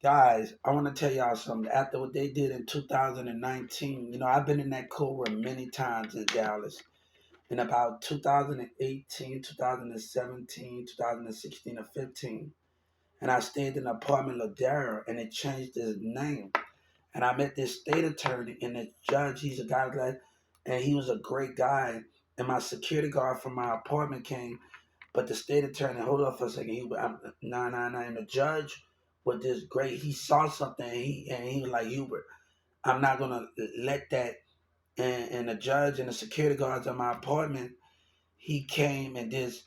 Guys, I want to tell y'all something. After what they did in 2019, I've been in that courtroom many times in Dallas. In about 2018, 2017, 2016, or 15. And I stayed in an apartment Ladera, and it changed his name. And I met this state attorney and the judge. He's a guy that, and he was a great guy. And my security guard from my apartment came, but the state attorney, hold up for a second. Nah, nah, nah. And the judge was this great. He saw something, and he was like, Hubert, I'm not gonna let that. And the judge and the security guards in my apartment, he came and this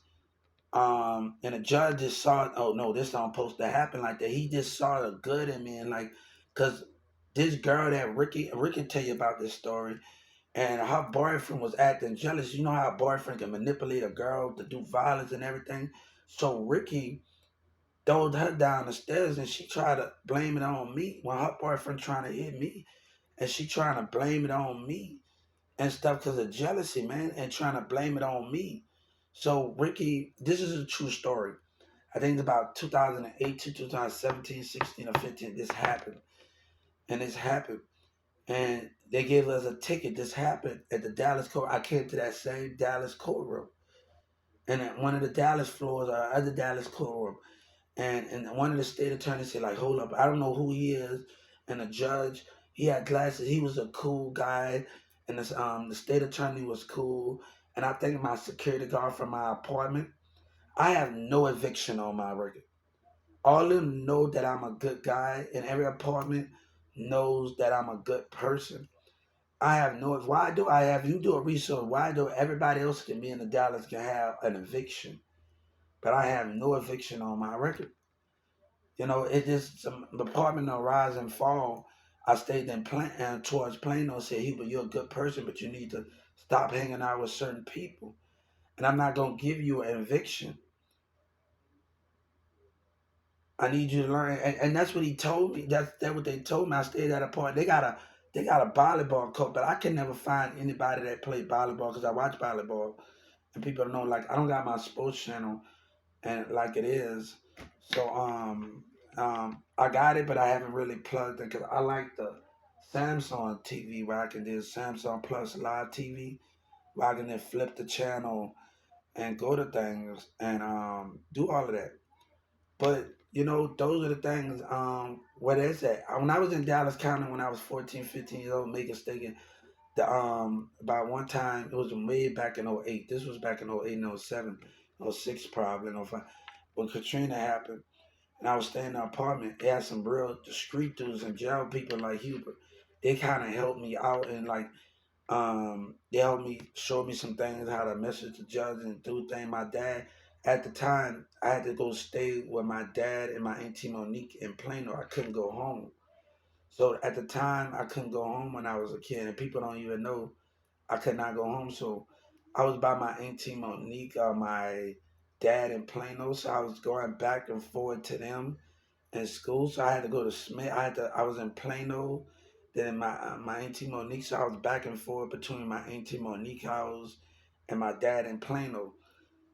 and the judge just saw, oh no, this don't supposed to happen like that. He just saw the good in me, and like, cause this girl that Ricky tell you about this story, and her boyfriend was acting jealous. You know how a boyfriend can manipulate a girl to do violence and everything. So Ricky throwed her down the stairs, and she tried to blame it on me when her boyfriend trying to hit me, and she trying to blame it on me and stuff because of jealousy, man, and trying to blame it on me. So Ricky, this is a true story. I think it's about 2008 to 2017, 16, or 15. This happened, and this happened, and they gave us a ticket. This happened at the Dallas court. I came to that same Dallas courtroom, and at one of the Dallas floors, or other Dallas courtroom, and one of the state attorneys said, like, hold up, I don't know who he is, and the judge, he had glasses. He was a cool guy, and the state attorney was cool, and I think my security guard from my apartment. I have no eviction on my record. All of them know that I'm a good guy, and every apartment knows that I'm a good person. I have no. Why do I have you do a research? Why do everybody else can be in the Dallas can have an eviction, but I have no eviction on my record? It just some apartment on rise and fall. I stayed in towards Plano. Said, Hubert, you're a good person, but you need to stop hanging out with certain people. And I'm not gonna give you an eviction. I need you to learn, and that's what he told me. That's what they told me. I stayed at a park. They got a volleyball court, but I can never find anybody that played volleyball because I watch volleyball, and people know like I don't got my sports channel and like it is. So I got it, but I haven't really plugged it because I like the Samsung TV where I can do Samsung Plus Live TV where I can then flip the channel and go to things and do all of that. But those are the things. What is that? When I was in Dallas County when I was 14, 15 years old, making staking, the about one time it was way back in '08. This was back in '08 and '07, '06 probably, '05, when Katrina happened, and I was staying in an apartment. They had some real street dudes and jail people like Hubert. They kind of helped me out and like they helped me, showed me some things, how to message the judge and do things. My dad, at the time, I had to go stay with my dad and my auntie Monique in Plano. I couldn't go home. So at the time, I couldn't go home when I was a kid, and people don't even know I could not go home. So I was by my auntie Monique, my dad in Plano. So I was going back and forth to them in school. So I had to go to Smith. I was in Plano. Then my auntie Monique. So I was back and forth between my auntie Monique house and my dad in Plano.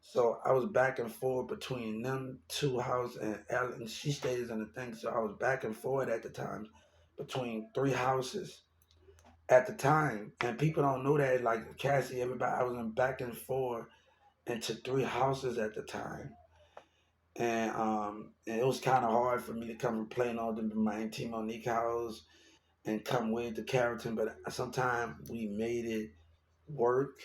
So I was back and forth between them two houses and Ellen. She stays in the thing. So I was back and forth at the time between three houses at the time. And people don't know that. Like Cassie, everybody, I was in back and forth into three houses at the time. And it was kind of hard for me to come from Plano to my auntie Monique house and come with the Carrollton, but sometimes we made it work.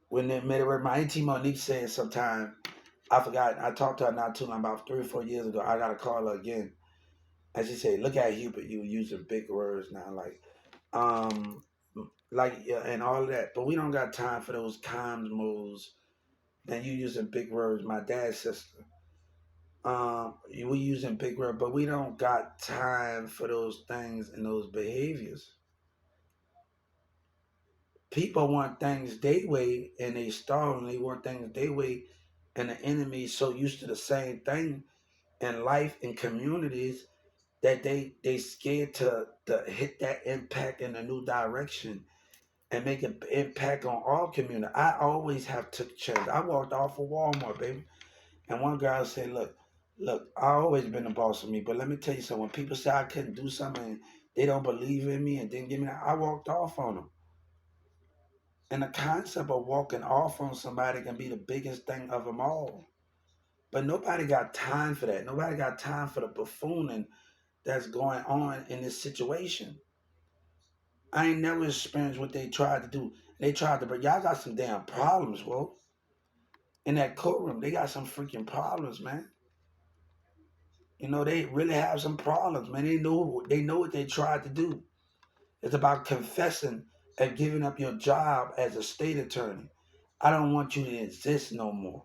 When they made it work, my auntie Monique said sometime, I forgot, I talked to her not too long, about 3 or 4 years ago. I got to call her again. And she said, look at Hubert, you using big words now, um, yeah, and all of that. But we don't got time for those calm moves. Then you using big words. My dad's sister. We using big words, but we don't got time for those things and those behaviors. People want things they way and they starve and they want things they way, and the enemy is so used to the same thing in life and communities that they scared to hit that impact in a new direction and make an impact on all community. I always have took chances. I walked off of Walmart, baby, and one girl said, look, Look, I always been the boss of me, but let me tell you something. When people say I couldn't do something, and they don't believe in me and didn't give me that, I walked off on them. And the concept of walking off on somebody can be the biggest thing of them all. But nobody got time for that. Nobody got time for the buffooning that's going on in this situation. I ain't never experienced what they tried to do. They tried to, but y'all got some damn problems, bro. In that courtroom, they got some freaking problems, man. You know, they really have some problems, man. They know what they tried to do. It's about confessing and giving up your job as a state attorney. I don't want you to exist no more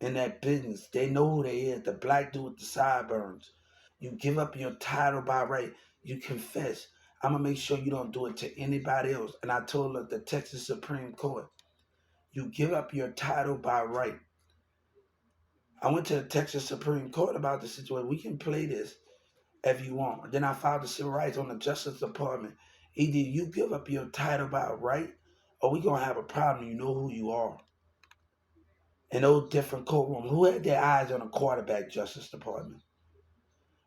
in that business. They know who they is, the black dude with the sideburns. You give up your title by right. You confess. I'm gonna make sure you don't do it to anybody else. And I told the Texas Supreme Court, you give up your title by right. I went to the Texas Supreme Court about the situation. We can play this if you want. Then I filed the civil rights on the Justice Department. Either you give up your title by right, or we gonna have a problem. You know who you are. In those different courtrooms, who had their eyes on the quarterback Justice Department?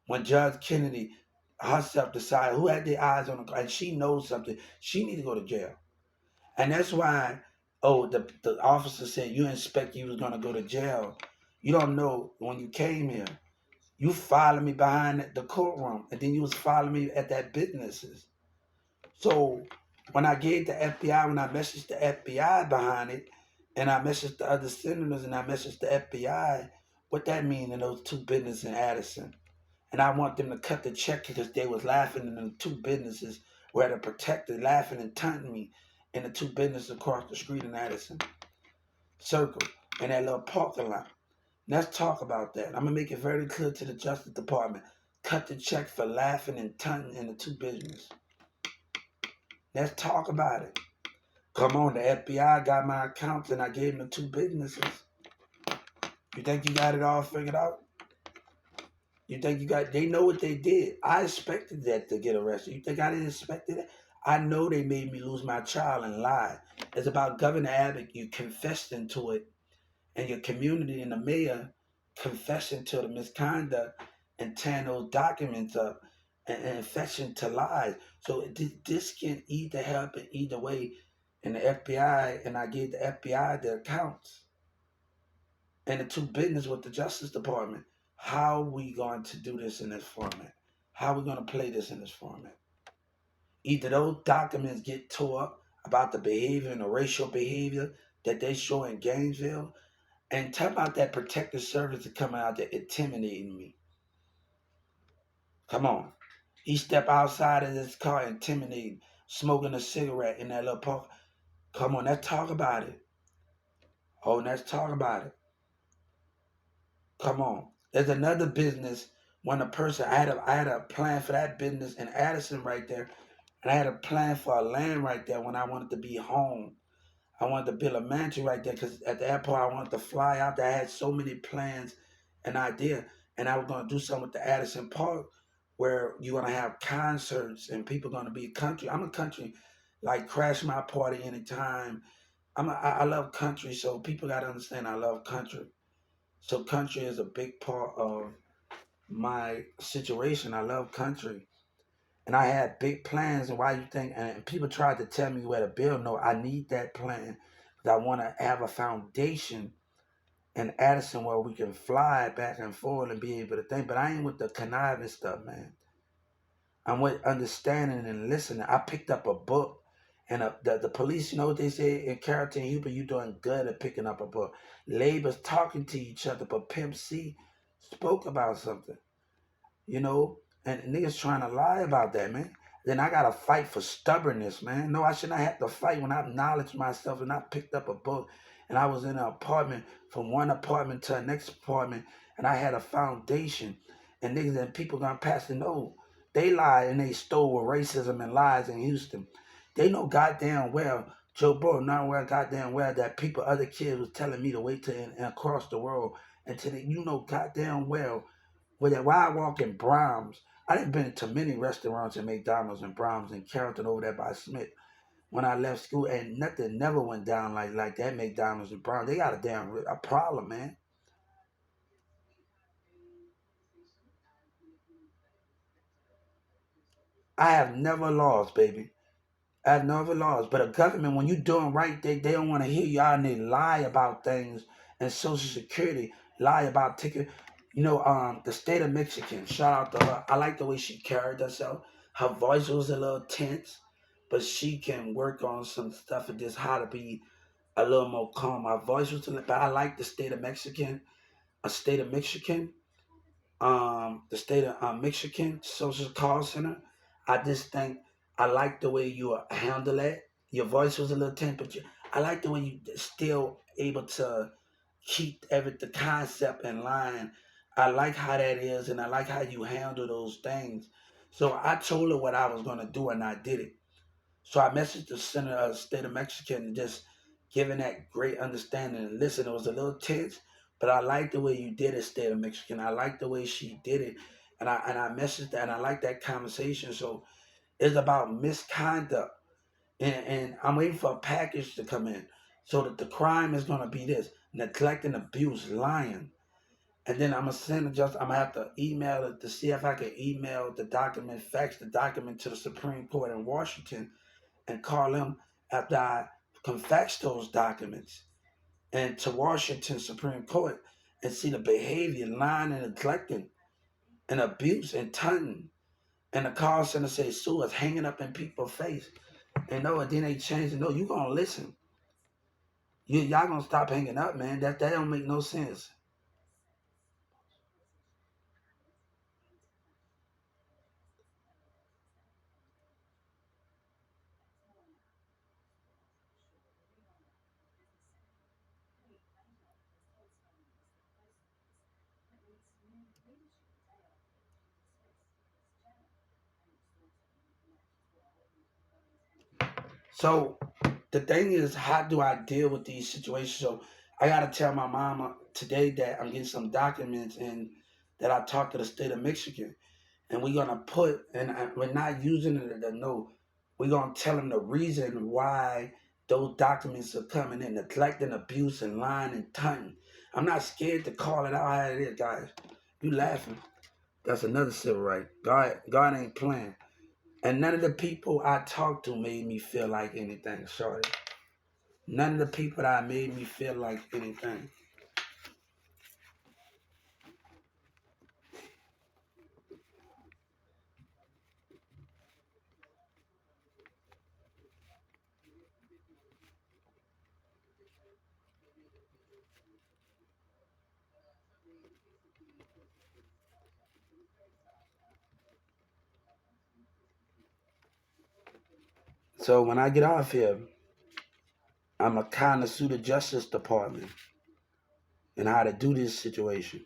When Judge Kennedy herself decided who had their eyes on the, and she knows something, she need to go to jail. And that's why, oh, the officer said you inspect you was gonna go to jail. You don't know when you came here. You followed me behind the courtroom, and then you was following me at that businesses. So when I gave the FBI, when I messaged the FBI behind it, and I messaged the other senators, and I messaged the FBI, what that mean in those two businesses in Addison? And I want them to cut the check because they was laughing in the two businesses where the protector laughing and taunting me in the two businesses across the street in Addison Circle in that little parking lot. Let's talk about that. I'm gonna make it very clear to the Justice Department. Cut the check for laughing and taunting in the two businesses. Let's talk about it. Come on, the FBI got my accounts and I gave them the two businesses. You think you got it all figured out? You think you got, they know what they did. I expected that to get arrested. You think I didn't expect it? I know they made me lose my child and lie. It's about Governor Abbott. You confessed into it, and your community and the mayor confessing to the misconduct and tearing those documents up and fetching to lies. So this can either happen either way. And the FBI, and I gave the FBI the accounts and the two business with the Justice Department. How we going to do this in this format? How we going to play this in this format? Either those documents get tore up about the behavior and the racial behavior that they show in Gainesville, and talk about that protective service coming out there intimidating me. Come on. He step outside of this car intimidating, smoking a cigarette in that little park. Come on, let's talk about it. Oh, let's talk about it. Come on. There's another business when a person I had a plan for that business in Addison right there. And I had a plan for a land right there when I wanted to be home. I wanted to build a mansion right there because at the airport I wanted to fly out there. I had so many plans and ideas. And I was going to do something with the Addison Park where you're going to have concerts and people going to be country. I'm a country, like crash my party anytime. I love country, so people got to understand I love country. So country is a big part of my situation. I love country. And I had big plans, and why you think? And people tried to tell me where to build. No, I need that plan because I want to have a foundation in Addison where we can fly back and forth and be able to think. But I ain't with the conniving stuff, man. I'm with understanding and listening. I picked up a book, and the police, you know what they say in Carrollton, Huber, you doing good at picking up a book. Labor's talking to each other, but Pimp C spoke about something, you know, and niggas trying to lie about that, man. Then I gotta fight for stubbornness, man. No, I should not have to fight when I acknowledged myself and I picked up a book and I was in an apartment from one apartment to the next apartment and I had a foundation and niggas and people gonna pass and know they lied and they stole with racism and lies in Houston. They know goddamn well, Joe Burrow, not well goddamn well that people, other kids was telling me to wait till and across the world until they, you know goddamn well while I walk in Brahms, I didn't been to many restaurants and McDonald's and Brahms and Carrollton over there by Smith. When I left school, and nothing never went down like that McDonald's and Brahms. They got a damn a problem, man. I have never lost, baby. I have never lost. But a government, when you're doing right, they don't want to hear you out and they lie about things. And Social Security lie about ticket. The state of Michigan. Shout out to her. I like the way she carried herself. Her voice was a little tense, but she can work on some stuff and just how to be a little more calm. Her voice was a little, but I like the state of Michigan. A state of Michigan. The state of Michigan Social Call Center. I just think I like the way you handle it. Your voice was a little tense, but I like the way you still able to keep the concept in line. I like how that is, and I like how you handle those things. So I told her what I was gonna do, and I did it. So I messaged the Senator of the State of Mexican and just giving that great understanding. And listen, it was a little tense, but I like the way you did it, State of Mexican. I like the way she did it. And I messaged that and I like that conversation. So it's about misconduct. And I'm waiting for a package to come in. So that the crime is gonna be this neglect and abuse, lying. And then I'm gonna send it just I'm gonna have to email it to see if I can email the document, fax the document to the Supreme Court in Washington and call him after I confess those documents and to Washington Supreme Court and see the behavior, lying and neglecting and abuse and taunting. And the call center say sue us hanging up in people's face. And no, it then they changing. No, you gonna listen. Y'all gonna stop hanging up, man. That don't make no sense. So the thing is, how do I deal with these situations? So I gotta tell my mama today that I'm getting some documents and that I talked to the state of Michigan, and we're gonna put, and we're not using it to know. We're gonna tell them the reason why those documents are coming in, neglecting, abuse, and lying and taunting. I'm not scared to call it out how it is, guys. You laughing? That's another civil right. God ain't playing. And none of the people I talked to made me feel like anything, shorty. None of the people that made me feel like anything. So when I get off here, I'm a kind of sue the Justice Department and how to do this situation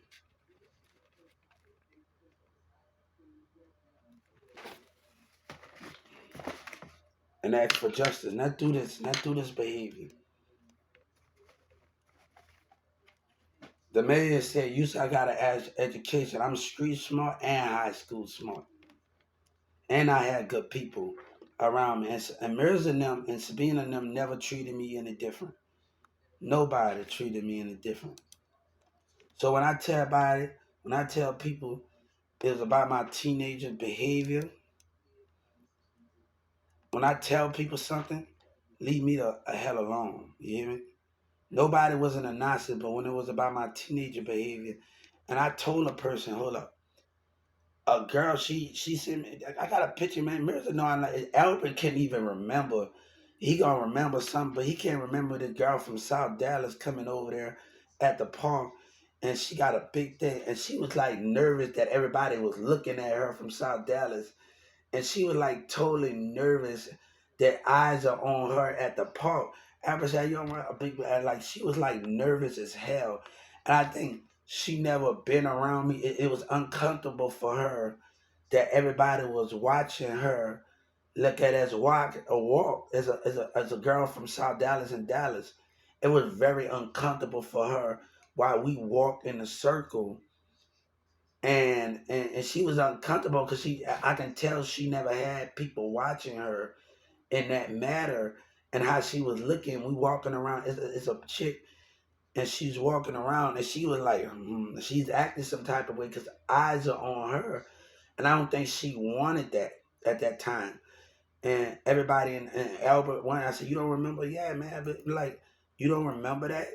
and ask for justice. Not do this behavior. The mayor said, "You said I got to education. I'm street smart and high school smart, and I had good people around me." And Mirza and them and Sabina and them never treated me any different. Nobody treated me any different. So when I tell people it was about my teenager behavior, when I tell people something, leave me the a hell alone. You hear me? Nobody wasn't a Nazi, but when it was about my teenager behavior, and I told a person, hold up, a girl, she sent me, I got a picture, man. Mirza, no, I'm like, Albert can't even remember. He gonna remember something, but he can't remember the girl from South Dallas coming over there at the park, and she got a big thing, and she was like nervous that everybody was looking at her from South Dallas, and she was like totally nervous that eyes are on her at the park. After said, "You don't want a big," like she was like nervous as hell, and I think she never been around me. It was uncomfortable for her that everybody was watching her look at as walk as a girl from South Dallas and Dallas. It was very uncomfortable for her while we walked in a circle and she was uncomfortable because I can tell she never had people watching her in that matter and how she was looking. We walking around. It's a chick and she's walking around and she was like, she's acting some type of way because eyes are on her, and I don't think she wanted that. at that time. And everybody in Albert one, I said, "You don't remember?" Yeah, man, but like, you don't remember that.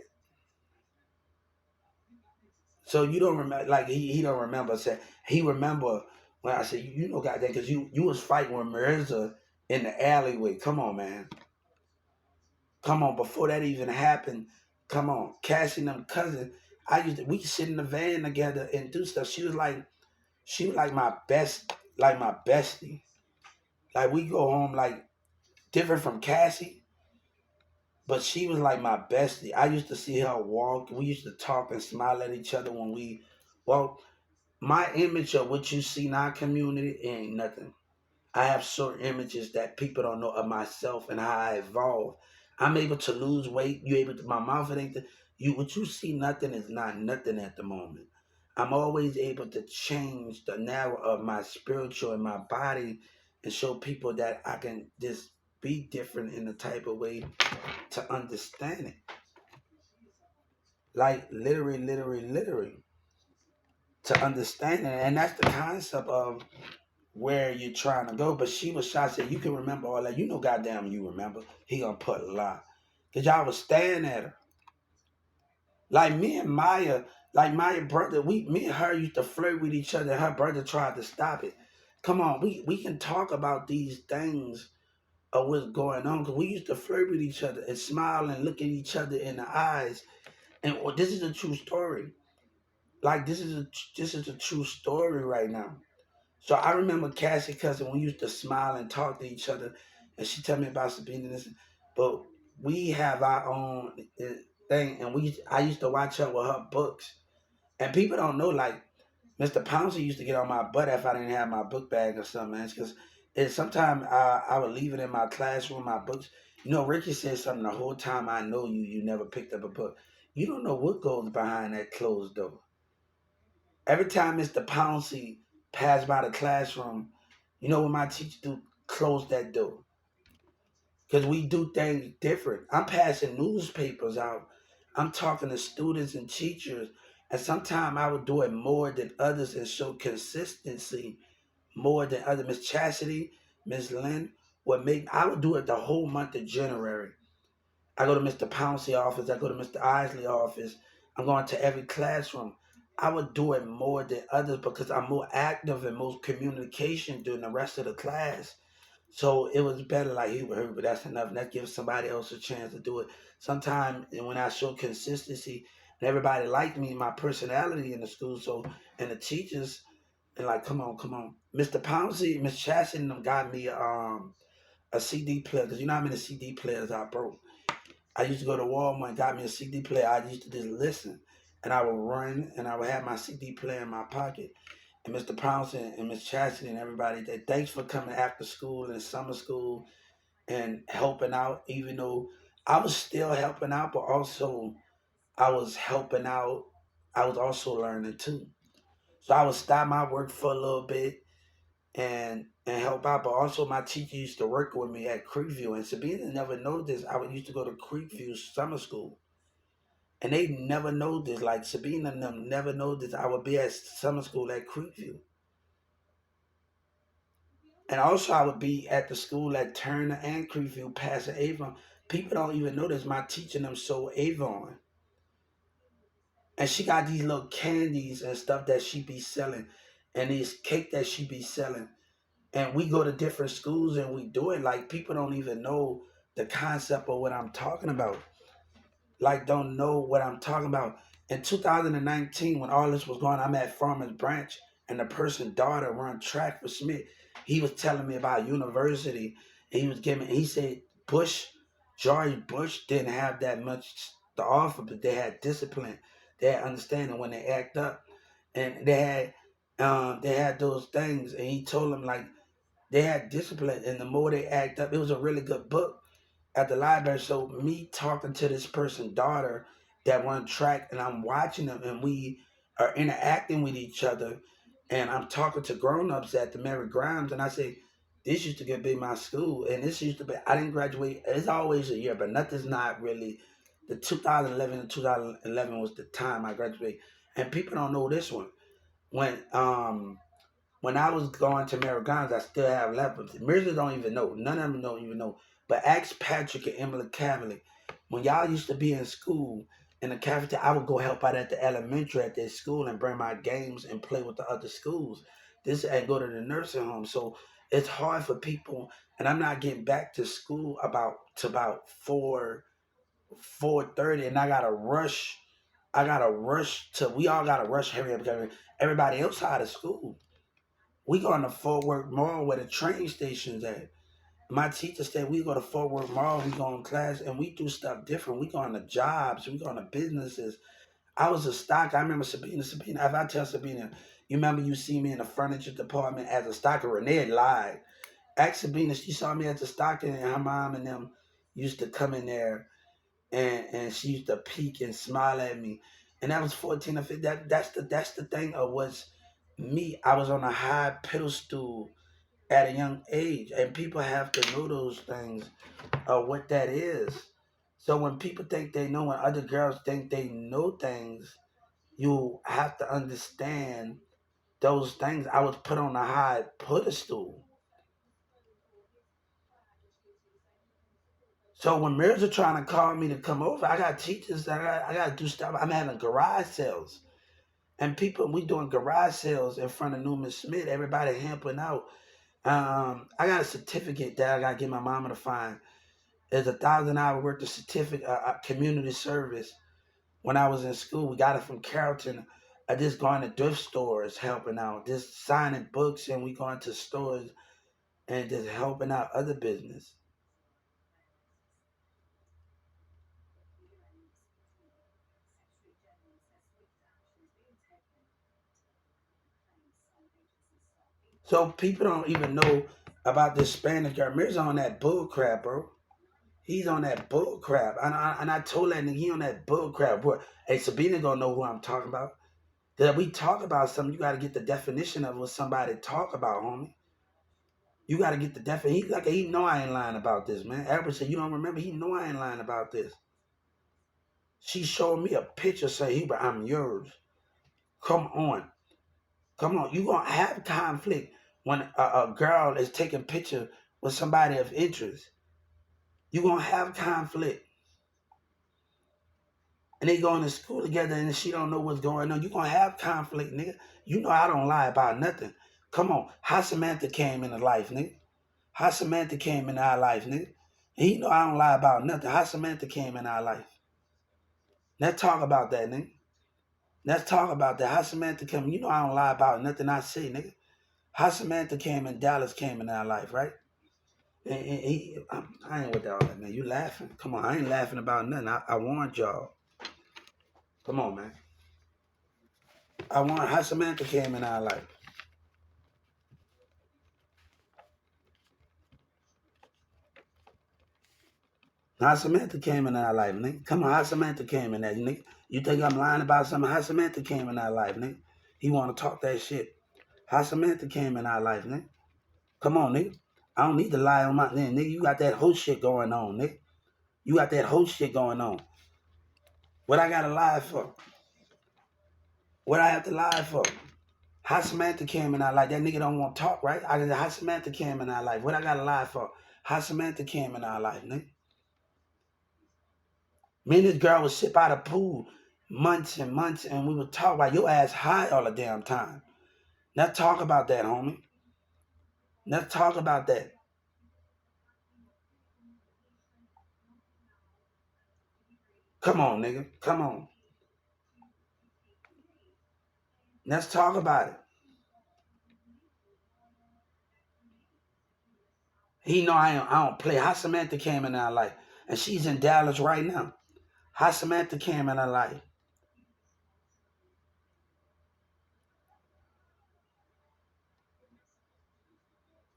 So you don't remember, like he don't remember. Say he remember when I said, "You know, goddamn, because you was fighting with Mirza in the alleyway. Come on, man. Come on, before that even happened, come on, Cassie and them cousin. We could sit in the van together and do stuff. She was like my bestie. Like we go home like different from Cassie, but she was like my bestie. I used to see her walk. We used to talk and smile at each other when we well, my image of what you see in our community ain't nothing. I have certain images that people don't know of myself and how I evolve. I'm able to lose weight. You able to my mouth it ain't the, you what you see nothing is not nothing at the moment. I'm always able to change the narrow of my spiritual and my body and show people that I can just be different in the type of way to understand it. Like literally to understand it. And that's the concept of where you're trying to go. But she was shy, said, "You can remember all that. You know, goddamn, you remember." He gonna put a lie. Cause y'all was staring at her. Like me and Maya, like Maya brother, me and her used to flirt with each other. Her brother tried to stop it. Come on, we can talk about these things of what's going on. Cause we used to flirt with each other and smile and look at each other in the eyes. And this is a true story. Like this is a true story right now. So I remember Cassie cousin, we used to smile and talk to each other, and she tell me about Sabina and this, but we have our own thing, and I used to watch her with her books, and people don't know like Mr. Pouncey used to get on my butt if I didn't have my book bag or something, man, because sometimes I would leave it in my classroom, my books. You know, Ricky said something the whole time I know you, you never picked up a book. You don't know what goes behind that closed door. Every time Mr. Pouncey passed by the classroom, you know what my teacher do? Close that door. Because we do things different. I'm passing newspapers out. I'm talking to students and teachers. And sometimes I would do it more than others and show consistency more than others. Miss Chastity, Miss Lynn would make, I would do it the whole month of January. I go to Mr. Pouncey office. I go to Mr. Isley office. I'm going to every classroom. I would do it more than others because I'm more active and more communication during the rest of the class. So it was better like he would hurt, but that's enough. And that gives somebody else a chance to do it. Sometimes when I show consistency and everybody liked me, my personality in the school, so and the teachers and like, come on, come on. Mr. Pouncey, Miss Chasson and them got me a CD player because you know how many CD players I broke. I used to go to Walmart and got me a CD player. I used to just listen. And I would run and I would have my CD player in my pocket. And Mr. Pouncey and Miss Chastity and everybody, they thanks for coming after school and summer school and helping out, even though I was still helping out, but also I was helping out. I was also learning too. So I would stop my work for a little bit and help out. But also my teacher used to work with me at Creekview. And Sabina never know this. I would used to go to Creekview summer school. And they never know this. Like Sabina and them never know this. I would be at summer school at Creekview. And also I would be at the school at Turner and Creekview passing Avon. People don't even know this. My teacher them sold Avon. And she got these little candies and stuff that she be selling. And these cake that she be selling. And we go to different schools and we do it. Like people don't even know the concept of what I'm talking about. Like don't know what I'm talking about. In 2019, when all this was going, I'm at Farmers Branch, and the person's daughter run track for Smith. He was telling me about university. And he was giving. He said George Bush didn't have that much to offer, but they had discipline. They had understanding when they act up, and they had those things. And he told them like they had discipline, and the more they act up, it was a really good book at the library. So me talking to this person's daughter that run track, and I'm watching them, and we are interacting with each other, and I'm talking to grown-ups at the Mary Grimes, and I say, this used to be my school, and this used to be, I didn't graduate, it's always a year, but nothing's not really, the 2011 and 2011 was the time I graduated, and people don't know this one. When when I was going to Americans, I still have left. But Mirza don't even know. None of them don't even know. But ask Patrick and Emily Cavalier. When y'all used to be in school in the cafeteria, I would go help out at the elementary at their school and bring my games and play with the other schools. This and go to the nursing home. So it's hard for people. And I'm not getting back to school about 4:30, and I gotta rush. I gotta rush to. We all gotta rush. Hurry up, because everybody else out of school. We go to Fort Worth Mall where the train station's at. My teacher said we go to Fort Worth Mall, we go in class, and we do stuff different. We go on the jobs, we go on the businesses. I was a stock. I remember Sabina. If I tell Sabina, you remember you see me in the furniture department as a stocker, Renee lied. Ask Sabina, she saw me as a stocker, and her mom and them used to come in there, and she used to peek and smile at me. And that was 14 or 15. That's the thing of what's me. I was on a high pedestal at a young age, and people have to know those things of what that is. So when people think they know, when other girls think they know things, you have to understand those things. I was put on a high pedestal. So when Mirrors are trying to call me to come over, I got teachers. I got to do stuff. I'm having garage sales, and people we doing garage sales in front of Newman Smith. Everybody helping out. I got a certificate that I got to get my mama to find. There's 1,000 hour worth of certificate community service. When I was in school, we got it from Carrollton. I just going to thrift stores helping out, just signing books, and we going to stores and just helping out other business. So people don't even know about this Spanish guy. Mir's on that bull crap, bro. He's on that bull crap. And I told that nigga he on that bull crap. Bro. Hey, Sabina gonna know who I'm talking about. That we talk about something, you gotta get the definition of what somebody talk about, homie. You gotta get the definition. He know I ain't lying about this, man. Albert said you don't remember. He know I ain't lying about this. She showed me a picture, say, Hubert, I'm yours. Come on. Come on. You gonna have conflict when a girl is taking picture with somebody of interest. You gonna have conflict. And they going to school together and she don't know what's going on. You gonna have conflict, nigga. You know I don't lie about nothing. Come on. How Samantha came into life, nigga. How Samantha came in our life, nigga. And he know I don't lie about nothing. How Samantha came in our life. Let's talk about that, nigga. Let's talk about that. How Samantha came. You know I don't lie about nothing I say, nigga. How Samantha came in Dallas came in our life, right? And I ain't with all that, man. You laughing? Come on, I ain't laughing about nothing. I warned y'all. Come on, man. I warned how Samantha came in our life. How Samantha came in our life, nigga. Come on, how Samantha came in that, nigga. You think I'm lying about something? How Samantha came in our life, nigga. He want to talk that shit. How Samantha came in our life, nigga. Come on, nigga. I don't need to lie on my nigga. You got that whole shit going on, nigga. You got that whole shit going on. What I gotta lie for? What I have to lie for? How Samantha came in our life. That nigga don't want to talk, right? How Samantha came in our life. What I gotta lie for? How Samantha came in our life, nigga. Me and this girl would sit by the pool months and months and we would talk about your ass high all the damn time. Let's talk about that, homie. Let's talk about that. Come on, nigga. Come on. Let's talk about it. He know I don't play. How Samantha came in our life. And she's in Dallas right now. How Samantha came in our life.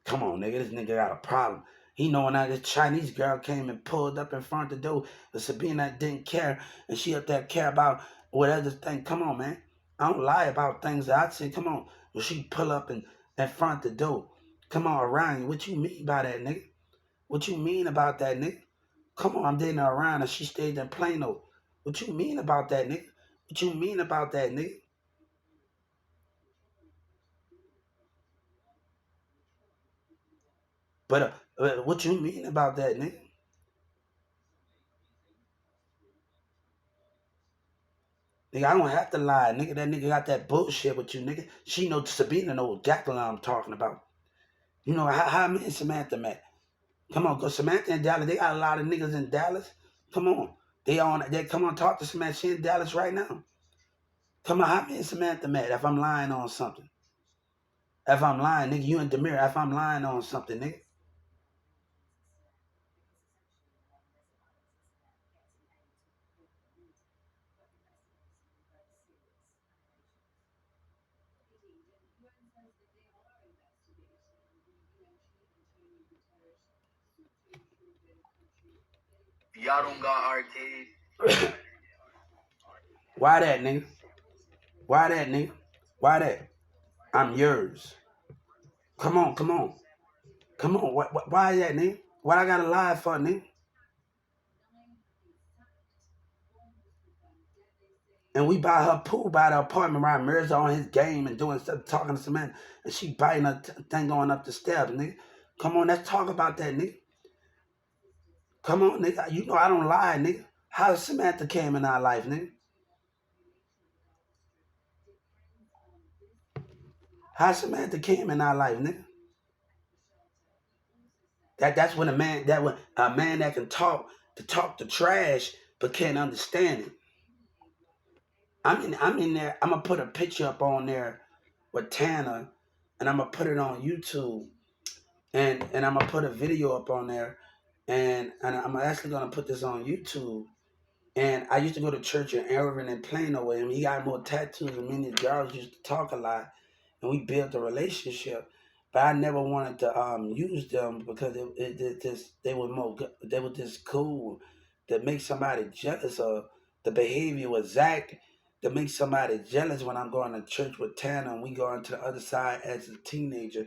Come on, nigga. This nigga got a problem. He knowing that this Chinese girl came and pulled up in front of the door, but Sabina didn't care, and she up there care about what other thing. Come on, man. I don't lie about things that I say. Come on. When she pull up in front of the door, come on, around. What you mean by that, nigga? What you mean about that, nigga? Come on, I'm dating her around, and she stayed in Plano. What you mean about that, nigga? What you mean about that, nigga? But what you mean about that, nigga? Nigga, I don't have to lie, nigga. That nigga got that bullshit with you, nigga. She know Sabina know exactly what I'm talking about. You know how me and Samantha met. Come on, cause Samantha in Dallas, they got a lot of niggas in Dallas. Come on, they come on talk to Samantha. She in Dallas right now. Come on, how me and Samantha met? If I'm lying on something, if I'm lying, nigga, you and Demir. If I'm lying on something, nigga. Y'all don't got arcade. Why that, nigga? Why that, nigga? Why that? I'm yours. Come on, come on, come on. Why that, nigga? What I gotta lie for, nigga? And we buy her pool by the apartment around Mirza on his game and doing stuff, talking to Samantha, and she biting her thing going up the steps, nigga. Come on, let's talk about that, nigga. Come on, nigga. You know I don't lie, nigga. How Samantha came in our life, nigga? How Samantha came in our life, nigga? That's when a man that can talk the trash but can't understand it. I'm in there. I'm gonna put a picture up on there with Tanner, and I'm gonna put it on YouTube, and I'm gonna put a video up on there, and I'm actually gonna put this on YouTube. And I used to go to church in Irving and Plano with him. He got more tattoos than me and his girls used to talk a lot, and we built a relationship. But I never wanted to use them because it just they were just cool to make somebody jealous, or the behavior was Zach to make somebody jealous when I'm going to church with Tanner and we going to the other side as a teenager.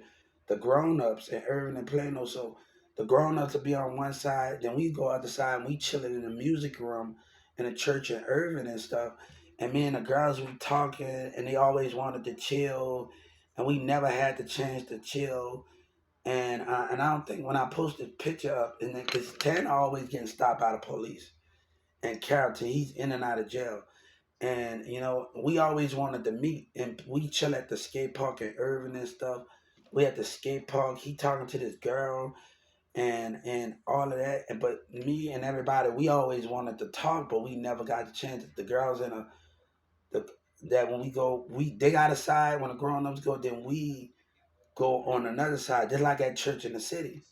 The grown ups in Irving and Plano, so the grown ups will be on one side, then we go other side and we chilling in the music room in a church in Irving and stuff. And me and the girls we talking, and they always wanted to chill, and we never had the chance to chill. And I don't think when I posted picture up, and because Tanner always getting stopped by the police, and Carrollton he's in and out of jail. And you know we always wanted to meet, and we chill at the skate park in Irving and stuff. We at the skate park. He talking to this girl, and all of that. And but me and everybody, we always wanted to talk, but we never got the chance. The girls in a the that when we go, we they got a side when the grown ups go, then we go on another side, just like at church in the city,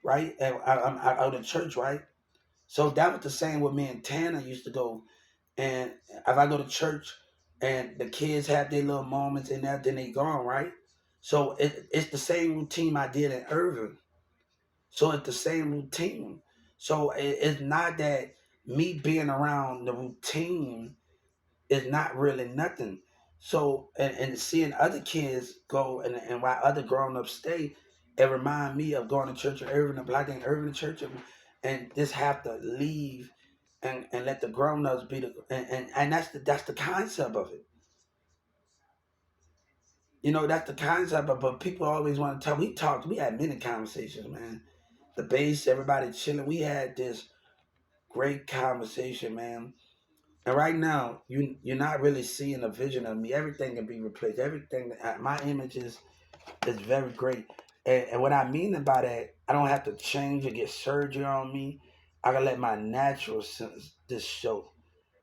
right? And I go to church, right? So that was the same with me and Tanner used to go. And if I go to church and the kids have their little moments in there, then they gone, right? So it's the same routine I did in Irving. So it's the same routine. So it's not that me being around the routine is not really nothing. So and seeing other kids go and while other grown ups stay, it remind me of going to church in Irving, Black in Irving church, and just have to leave and let the grown ups be the and that's the concept of it. You know, that's the concept of, but people always want to talk. We had many conversations, man. The base, everybody chilling. We had this great conversation, man. And right now, you're not really seeing a vision of me. Everything can be replaced. Everything, my image is very great. And what I mean by that, I don't have to change or get surgery on me. I can let my natural sense just show.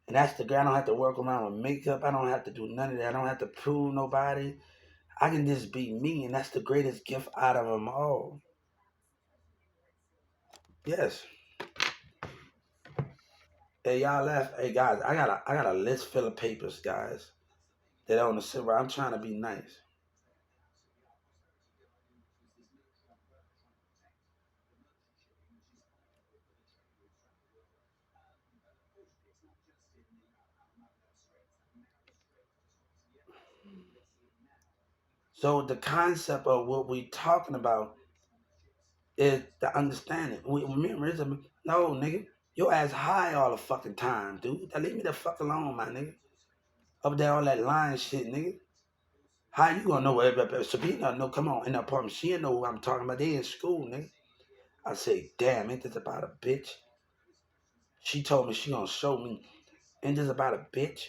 And that's the guy. I don't have to work around with makeup. I don't have to do none of that. I don't have to prove nobody. I can just be me, and that's the greatest gift out of them all. Yes. Hey, y'all left. Hey, guys, I got a list full of papers, guys, that on the silver. I'm trying to be nice. So the concept of what we talking about is the understanding. We remember, no, nigga, your ass high all the fucking time, dude. Now leave me the fuck alone, my nigga. Up there, all that lying shit, nigga. How you gonna know what Sabina know? Come on, in the apartment, she know who I'm talking about. They in school, nigga. I say, damn, ain't this about a bitch? She told me she gonna show me. Ain't this about a bitch?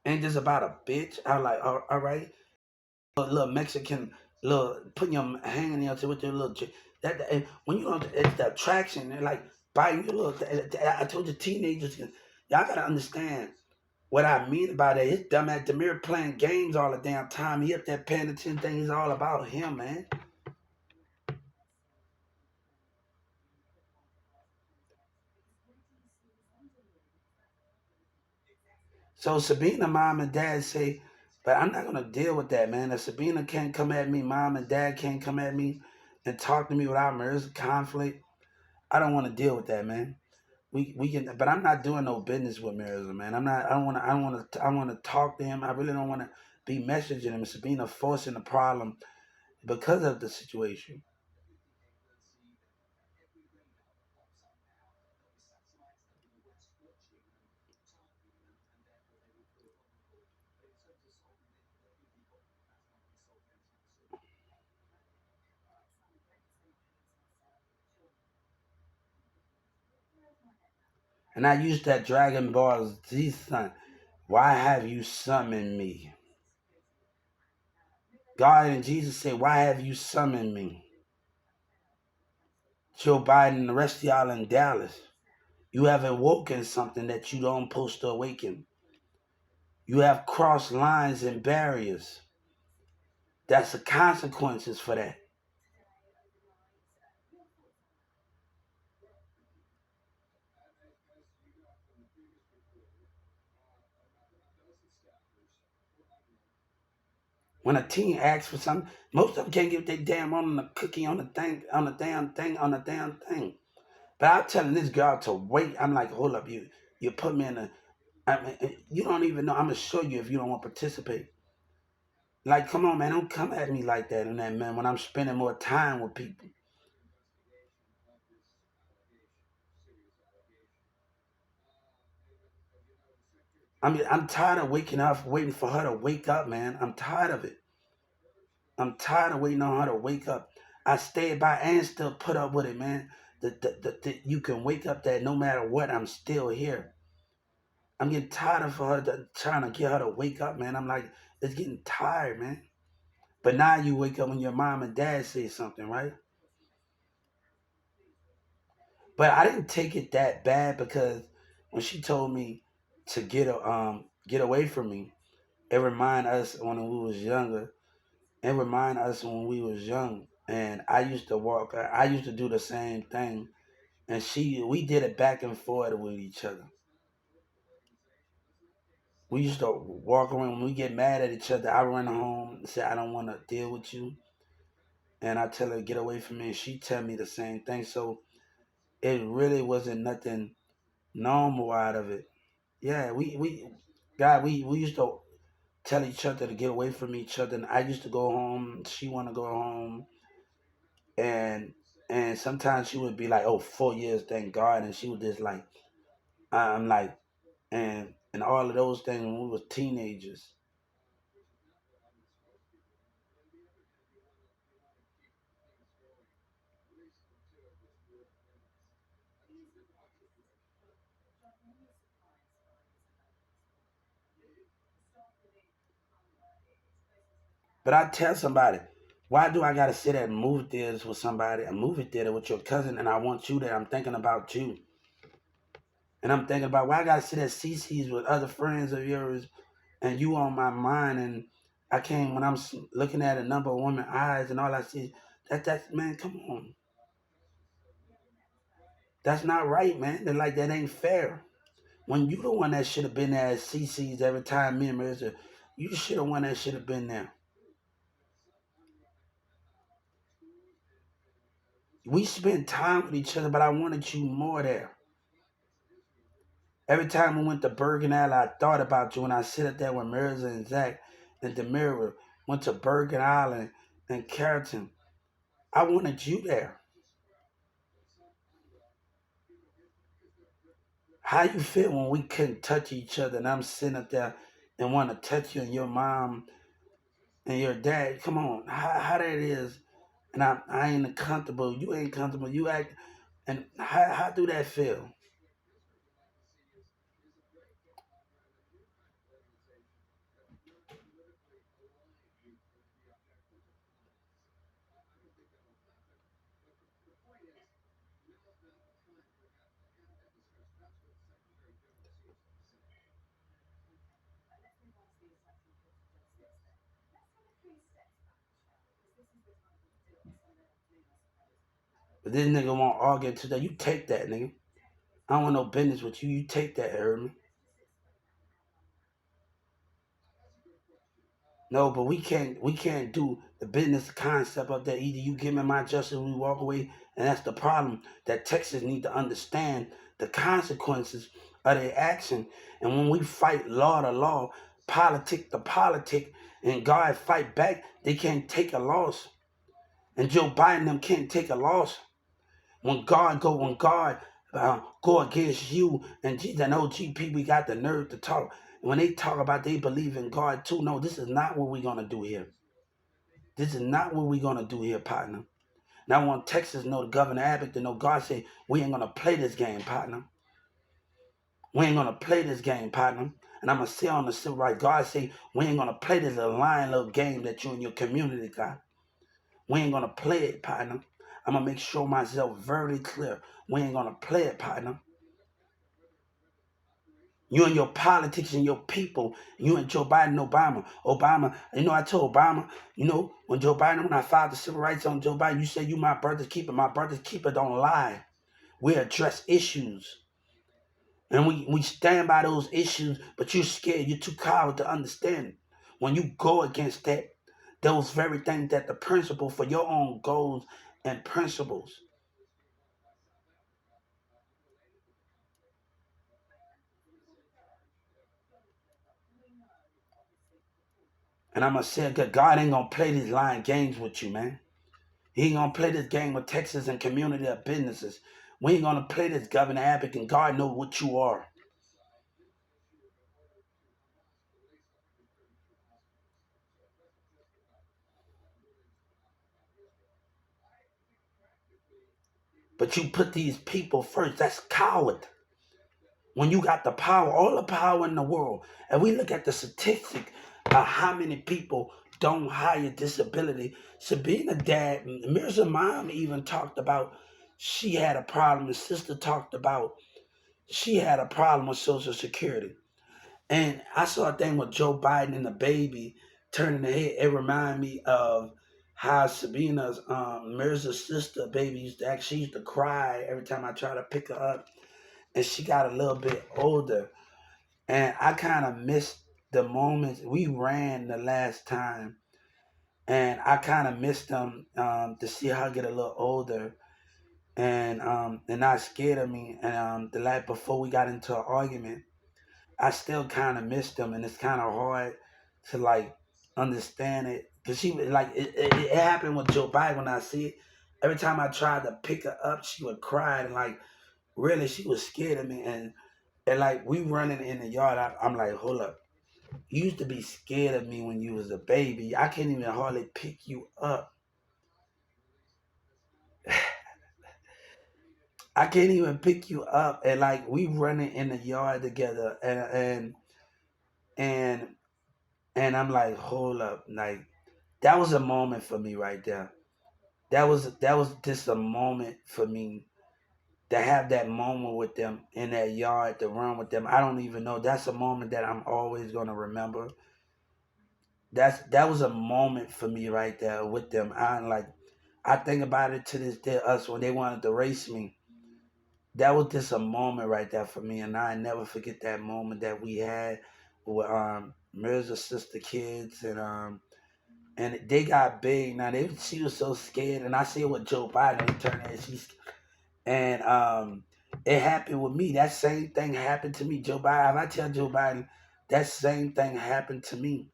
Ain't this about a bitch? I like, all right. Little Mexican, little putting your hand in there with your little and when you know it's the attraction and like biting your little. I told you teenagers, y'all gotta understand what I mean about it. His dumb ass Demir playing games all the damn time. He up there paying attention. Things all about him, man. So Sabina, mom and dad say, but I'm not gonna deal with that, man. If Sabina can't come at me, mom and dad can't come at me and talk to me without there's conflict. I don't want to deal with that, man. We can, but I'm not doing no business with Mirza, man. I'm not. I don't want to. I don't want to. I want to talk to him. I really don't want to be messaging him. Sabina forcing the problem because of the situation. And I used that Dragon Ball Z son. Why have you summoned me? God and Jesus said, why have you summoned me? Joe Biden and the rest of y'all in Dallas. You have awoken something that you don't supposed to awaken. You have crossed lines and barriers. That's the consequences for that. When a teen asks for something, most of them can't get their damn on the cookie on the thing, on the damn thing, on the damn thing. But I'm telling this girl to wait. I'm like, hold up, you put me in a. I mean, you don't even know. I'm gonna show you if you don't want to participate. Like, come on, man, don't come at me like that and that, man. When I'm spending more time with people, I'm tired of waking up, waiting for her to wake up, man. I'm tired of it. I'm tired of waiting on her to wake up. I stayed by and still put up with it, man. You can wake up that no matter what, I'm still here. I'm getting tired of trying to get her to wake up, man. I'm like, it's getting tired, man. But now you wake up when your mom and dad say something, right? But I didn't take it that bad because when she told me to get away from me, it remind us when we was younger. It remind us when we was young, and I used to walk. I used to do the same thing, and we did it back and forth with each other. We used to walk around when we get mad at each other. I run home and say I don't want to deal with you, and I tell her get away from me, and she tell me the same thing. So it really wasn't nothing normal out of it. Yeah, God, we used to tell each other to get away from each other, and I used to go home. She want to go home, and sometimes she would be like, "Oh, 4 years, thank God," and she was just like, I'm like, and all of those things when we was teenagers. But I tell somebody, why do I gotta sit at movie theaters with somebody, a movie theater with your cousin, and I want you there? I'm thinking about you, and I'm thinking about why I gotta sit at CC's with other friends of yours, and you on my mind, and I can't when looking at a number of women eyes, and all I see that's man, come on, that's not right, man. They're like that ain't fair. When you the one that should have been there at CC's every time me and Marissa, you should have one that should have been there. We spent time with each other, but I wanted you more there. Every time we went to Bergen Alley, I thought about you when I sit up there with Marissa and Zach and Demira. Went to Bergen Island and Carrollton. I wanted you there. How you feel when we couldn't touch each other and I'm sitting up there and want to touch you and your mom and your dad? Come on, how that is, and I ain't comfortable. You ain't comfortable. You act, and how do that feel? But this nigga want to argue today. You take that, nigga. I don't want no business with you. You take that, heard me? No, but we can't do the business concept of that. Either you give me my justice, we walk away, and that's the problem. That Texas need to understand the consequences of their action. And when we fight law to law, politic to politic, and God fight back, they can't take a loss. And Joe Biden them can't take a loss. When God go against you and Jesus and OGP, we got the nerve to talk. When they talk about they believe in God too, no, this is not what we're gonna do here. This is not what we're gonna do here, partner. And I want Texas to know, the Governor Abbott to know, God say we ain't gonna play this game, partner. We ain't gonna play this game, partner. And I'm gonna say on the civil rights, God say we ain't gonna play this little lying little game that you and your community got. We ain't gonna play it, partner. I'm gonna make sure myself very clear. We ain't gonna play it, partner. You and your politics and your people, you and Joe Biden and Obama, I told Obama, when Joe Biden, when I filed the civil rights on Joe Biden, you said you my brother's keeper. My brother's keeper don't lie. We address issues. And we stand by those issues, but you're scared. You're too coward to understand it. When you go against that, those very things that the principle for your own goals and principles. And I'm going to say that God ain't going to play these lying games with you, man. He ain't gonna play this game with Texas and community of businesses. We ain't gonna play this, Governor Abbott, and God knows what you are. But you put these people first. That's coward. When you got the power, all the power in the world, and we look at the statistic of how many people don't hire disability. Sabina dad, Mirza mom even talked about she had a problem. His sister talked about she had a problem with Social Security. And I saw a thing with Joe Biden and the baby turning the head. It reminded me of how Sabina's Mirza's sister baby used to act. She used to cry every time I tried to pick her up, and she got a little bit older. And I kind of missed the moments we ran the last time, and I kind of missed them to see her get a little older. And they're not scared of me. And the night before we got into an argument, I still kind of miss them, and it's kind of hard to like understand it because she was like it happened with Joe Biden when I see it. Every time I tried to pick her up, she would cry and like really she was scared of me, and like we running in the yard. I'm like, hold up, you used to be scared of me when you was a baby. I can't even hardly pick you up. I can't even pick you up, and like we running in the yard together, and and I'm like, hold up, like that was a moment for me right there. That was just a moment for me to have that moment with them in that yard to run with them. I don't even know. That's a moment that I'm always gonna remember. That was a moment for me right there with them. I think about it to this day. Us when they wanted to race me, that was just a moment right there for me, and I never forget that moment that we had with Mirza's sister kids and they got big. Now she was so scared, and I see it with Joe Biden. He turned and it happened with me. That same thing happened to me. Joe Biden. If I tell Joe Biden that same thing happened to me,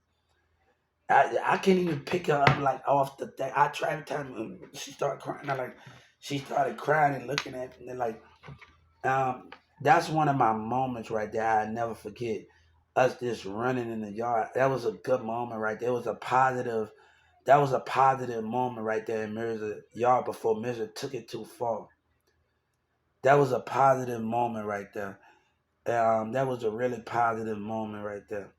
I can't even pick her up like off the thing. I try every time she started crying. She started crying and looking at me and like That's one of my moments right there. I never forget. Us just running in the yard. That was a good moment right there. It was a positive. That was a positive moment right there in Mirza yard before Mirza took it too far. That was a positive moment right there. That was a really positive moment right there.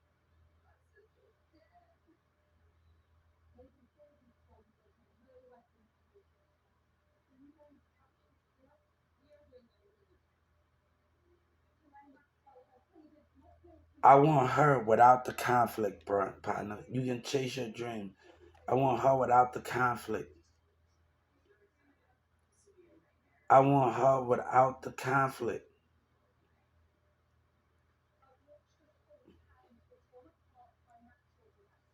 I want her without the conflict, bro, partner. You can chase your dream. I want her without the conflict. I want her without the conflict.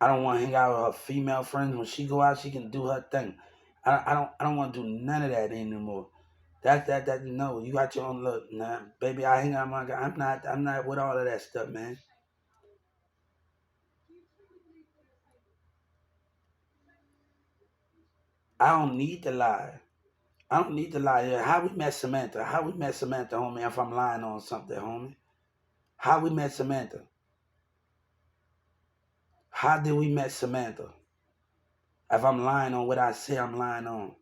I don't want to hang out with her female friends. When she go out, she can do her thing. I don't want to do none of that anymore. That no, you got your own look, nah, baby. I hang out with my guy. I'm not with all of that stuff, man. I don't need to lie. I don't need to lie. Yeah, how we met Samantha? How we met Samantha, homie? If I'm lying on something, homie. How we met Samantha? How did we met Samantha? If I'm lying on what I say I'm lying on.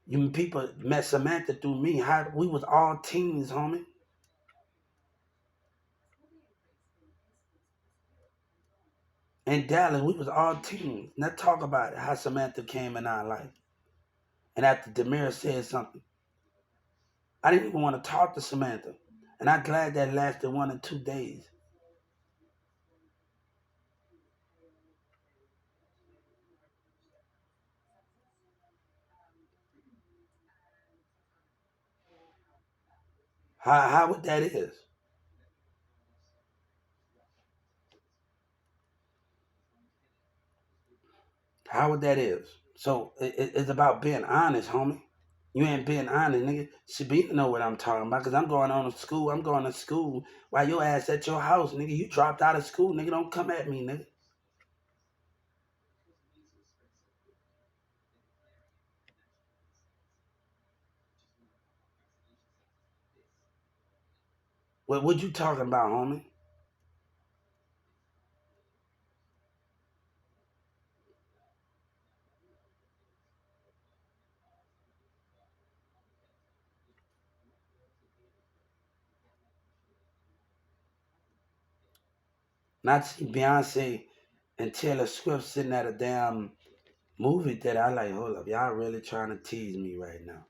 You people met Samantha through me. How we was all teens, homie. In Dallas, we was all teens. Now talk about it, how Samantha came in our life. And after Demira said something, I didn't even want to talk to Samantha. And I'm glad that lasted 1 or 2 days. How would that is? How would that is? So it's about being honest, homie. You ain't being honest, nigga. Sabina know what I'm talking about, cause I'm going on to school. I'm going to school while your ass at your house, nigga. You dropped out of school, nigga. Don't come at me, nigga. What you talking about, homie? Not see Beyonce and Taylor Swift sitting at a damn movie that I like. Hold up, y'all really trying to tease me right now.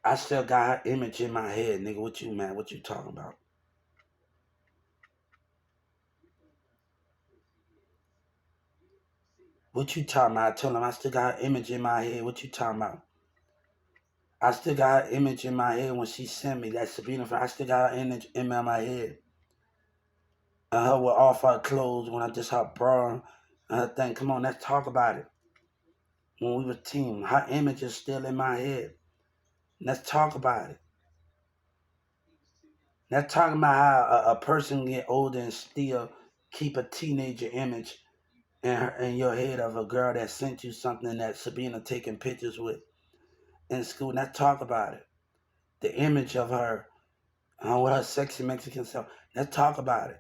I still got her image in my head, nigga. What you, man? What you talking about? What you talking about? I told him I still got her image in my head. What you talking about? I still got her image in my head when she sent me that Sabina. I still got her image in my head. And her with off her clothes when I just her bra and her thing. Come on, let's talk about it. When we was team, her image is still in my head. Let's talk about it. Let's talk about how a person get older and still keep a teenager image in your head of a girl that sent you something that Sabina taking pictures with in school. Let's talk about it. The image of her with her sexy Mexican self. Let's talk about it.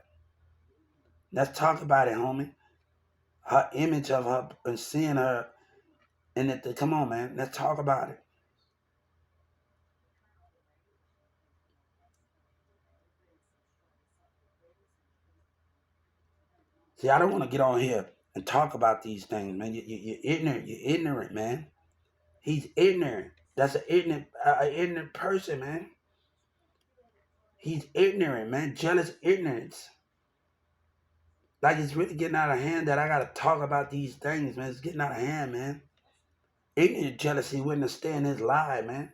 Let's talk about it, homie. Her image of her and seeing her and come on, man. Let's talk about it. See, I don't want to get on here and talk about these things, man. You're ignorant. You're ignorant, man. He's ignorant. That's an ignorant person, man. He's ignorant, man. Jealous ignorance. Like it's really getting out of hand that I gotta talk about these things, man. It's getting out of hand, man. Ignorant jealousy wouldn't have stay in his lie, man.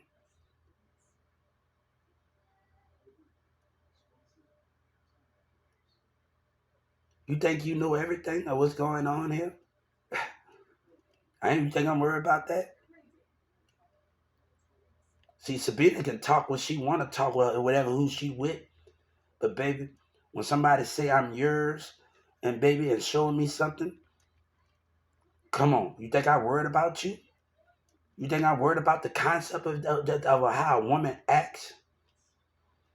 You think you know everything of what's going on here? I ain't think I'm worried about that. See, Sabina can talk what she want to talk, or whatever who she with. But baby, when somebody say I'm yours, and baby, and showing me something, come on. You think I worried about you? You think I'm worried about the concept of how a woman acts?